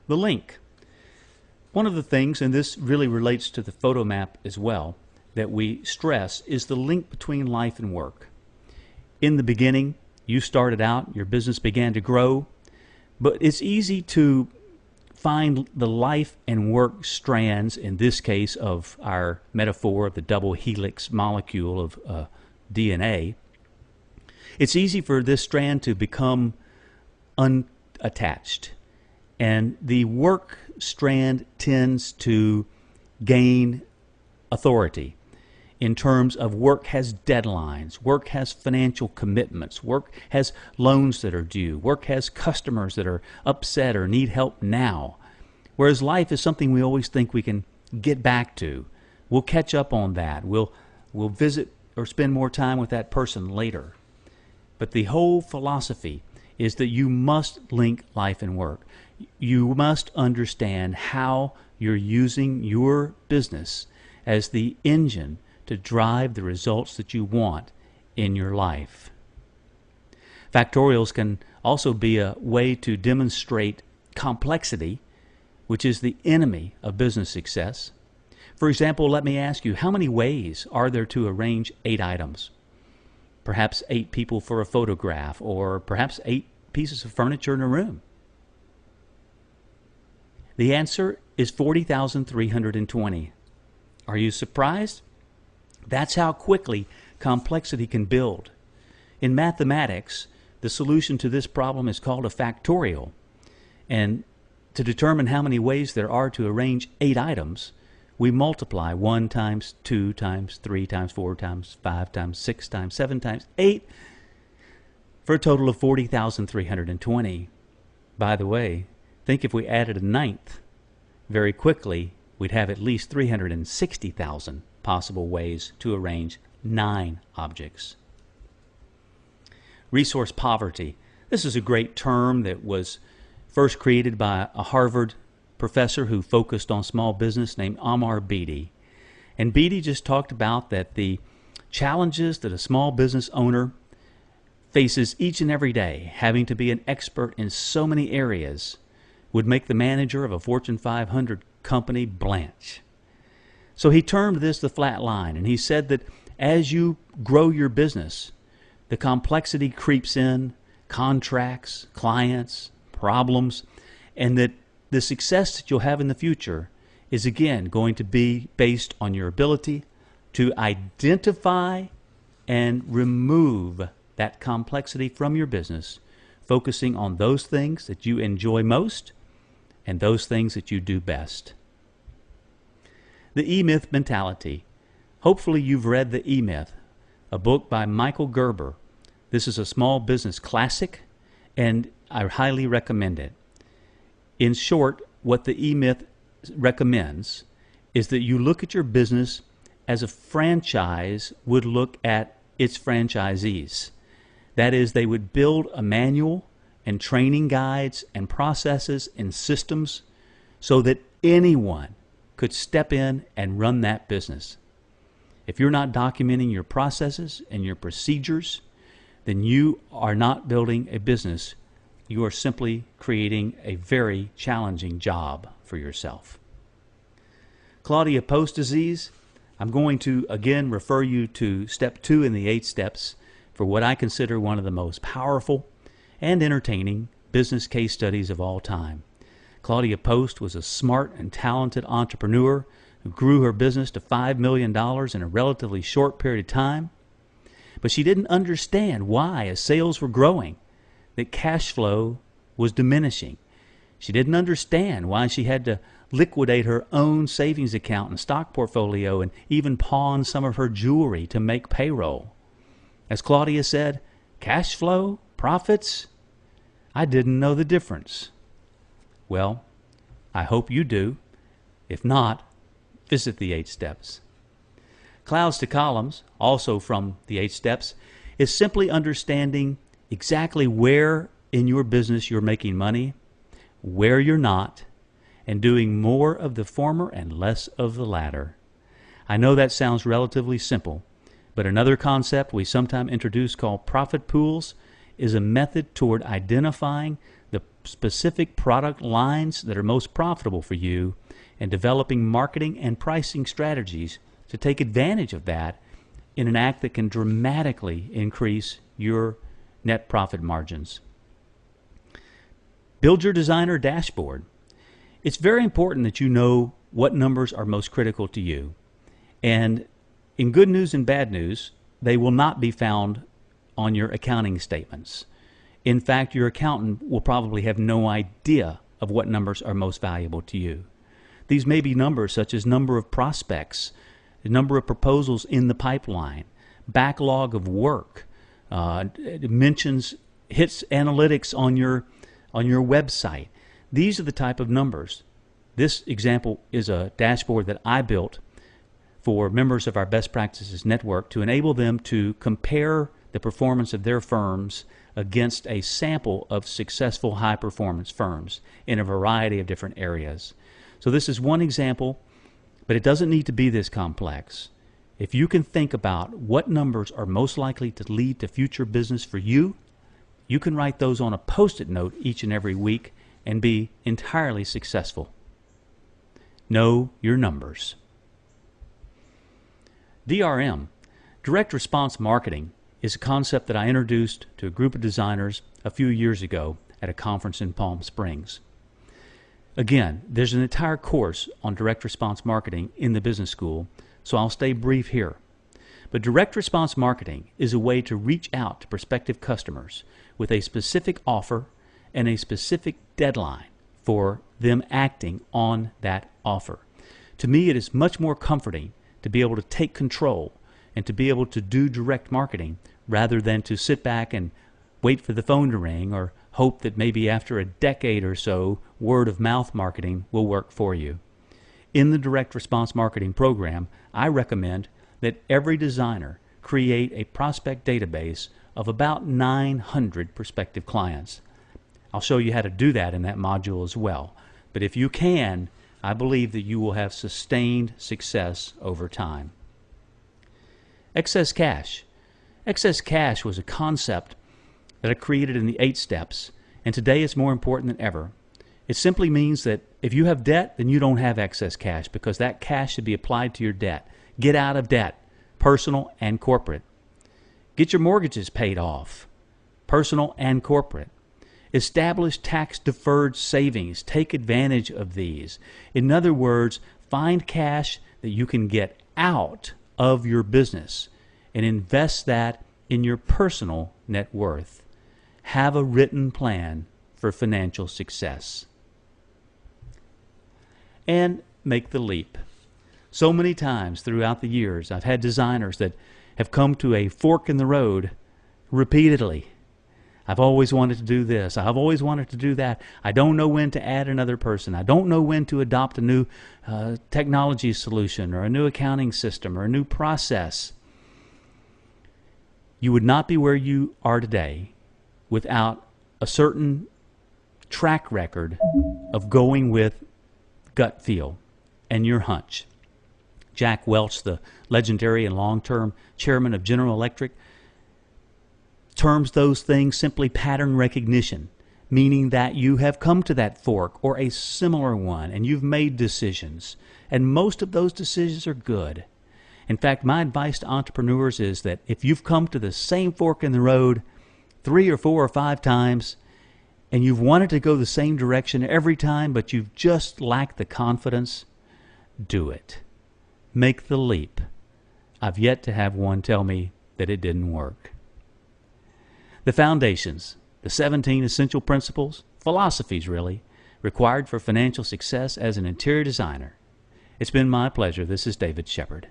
the link. One of the things, and this really relates to the photo map as well, that we stress is the link between life and work. In the beginning, you started out, your business began to grow, but it's easy to find the life and work strands, in this case of our metaphor of the double helix molecule of DNA. It's easy for this strand to become unattached, and the work strand tends to gain authority in terms of work has deadlines, work has financial commitments, work has loans that are due, work has customers that are upset or need help now. Whereas life is something we always think we can get back to. We'll catch up on that. We'll visit or spend more time with that person later. But the whole philosophy is that you must link life and work. You must understand how you're using your business as the engine to drive the results that you want in your life. Factorials can also be a way to demonstrate complexity, which is the enemy of business success. For example, let me ask you, how many ways are there to arrange 8 items? Perhaps 8 people for a photograph, or perhaps 8 pieces of furniture in a room. The answer is 40,320. Are you surprised? That's how quickly complexity can build. In mathematics, the solution to this problem is called a factorial. And to determine how many ways there are to arrange 8 items, we multiply 1 times 2 times 3 times 4 times 5 times 6 times 7 times 8 for a total of 40,320. By the way, think if we added a 9th, very quickly we'd have at least 360,000 possible ways to arrange 9 objects. Resource poverty. This is a great term that was first created by a Harvard professor who focused on small business named Amar Beatty. And Beatty just talked about that the challenges that a small business owner faces each and every day, having to be an expert in so many areas, would make the manager of a Fortune 500 company blanch. So he termed this the flat line, and he said that as you grow your business, the complexity creeps in, contracts, clients, problems, and that the success that you'll have in the future is again going to be based on your ability to identify and remove that complexity from your business, focusing on those things that you enjoy most and those things that you do best. The E-Myth mentality. Hopefully you've read The E-Myth, a book by Michael Gerber. This is a small business classic, and I highly recommend it. In short, what the E-Myth recommends is that you look at your business as a franchise would look at its franchisees. That is, they would build a manual and training guides and processes and systems so that anyone could step in and run that business. If you're not documenting your processes and your procedures, then you are not building a business. You are simply creating a very challenging job for yourself. Claudia post disease. I'm going to again refer you to step 2 in the 8 steps for what I consider one of the most powerful and entertaining business case studies of all time. Claudia Post was a smart and talented entrepreneur who grew her business to $5 million in a relatively short period of time. But she didn't understand why, as sales were growing, that cash flow was diminishing. She didn't understand why she had to liquidate her own savings account and stock portfolio and even pawn some of her jewelry to make payroll. As Claudia said, cash flow, profits, I didn't know the difference. Well, I hope you do. If not, visit the 8 steps. Clouds to columns, also from the 8 steps, is simply understanding exactly where in your business you're making money, where you're not, and doing more of the former and less of the latter. I know that sounds relatively simple, but another concept we sometimes introduce called profit pools is a method toward identifying the specific product lines that are most profitable for you and developing marketing and pricing strategies to take advantage of that in an act that can dramatically increase your net profit margins. Build your designer dashboard. It's very important that you know what numbers are most critical to you. And in good news and bad news, they will not be found on your accounting statements. In fact, your accountant will probably have no idea of what numbers are most valuable to you. These may be numbers such as number of prospects, the number of proposals in the pipeline, backlog of work, it mentions hits analytics on your website. These are the type of numbers. This example is a dashboard that I built for members of our Best Practices Network to enable them to compare the performance of their firms against a sample of successful high-performance firms in a variety of different areas. So this is one example, but it doesn't need to be this complex. If you can think about what numbers are most likely to lead to future business for you, you can write those on a Post-it note each and every week and be entirely successful. Know your numbers. DRM, direct response marketing, is a concept that I introduced to a group of designers a few years ago at a conference in Palm Springs. Again, there's an entire course on direct response marketing in the business school, so I'll stay brief here. But direct response marketing is a way to reach out to prospective customers with a specific offer and a specific deadline for them acting on that offer. To me, it is much more comforting to be able to take control and to be able to do direct marketing rather than to sit back and wait for the phone to ring or hope that maybe after a decade or so word of mouth marketing will work for you. In the direct response marketing program, I recommend that every designer create a prospect database of about 900 prospective clients. I'll show you how to do that in that module as well. But if you can, I believe that you will have sustained success over time. Excess cash. Excess cash was a concept that I created in the 8 steps, and today it's more important than ever. It simply means that if you have debt, then you don't have excess cash because that cash should be applied to your debt. Get out of debt, personal and corporate. Get your mortgages paid off, personal and corporate. Establish tax-deferred savings. Take advantage of these. In other words, find cash that you can get out of your business and invest that in your personal net worth. Have a written plan for financial success. And make the leap. So many times throughout the years, I've had designers that have come to a fork in the road repeatedly. I've always wanted to do this. I've always wanted to do that. I don't know when to add another person. I don't know when to adopt a new technology solution or a new accounting system or a new process. You would not be where you are today without a certain track record of going with gut feel and your hunch. Jack Welch, the legendary and long-term chairman of General Electric, terms those things simply pattern recognition, meaning that you have come to that fork or a similar one and you've made decisions, and most of those decisions are good. In fact, my advice to entrepreneurs is that if you've come to the same fork in the road 3 or 4 or 5 times and you've wanted to go the same direction every time but you've just lacked the confidence, do it. Make the leap. I've yet to have one tell me that it didn't work. The foundations, the 17 essential principles, philosophies really, required for financial success as an interior designer. It's been my pleasure. This is David Shepard.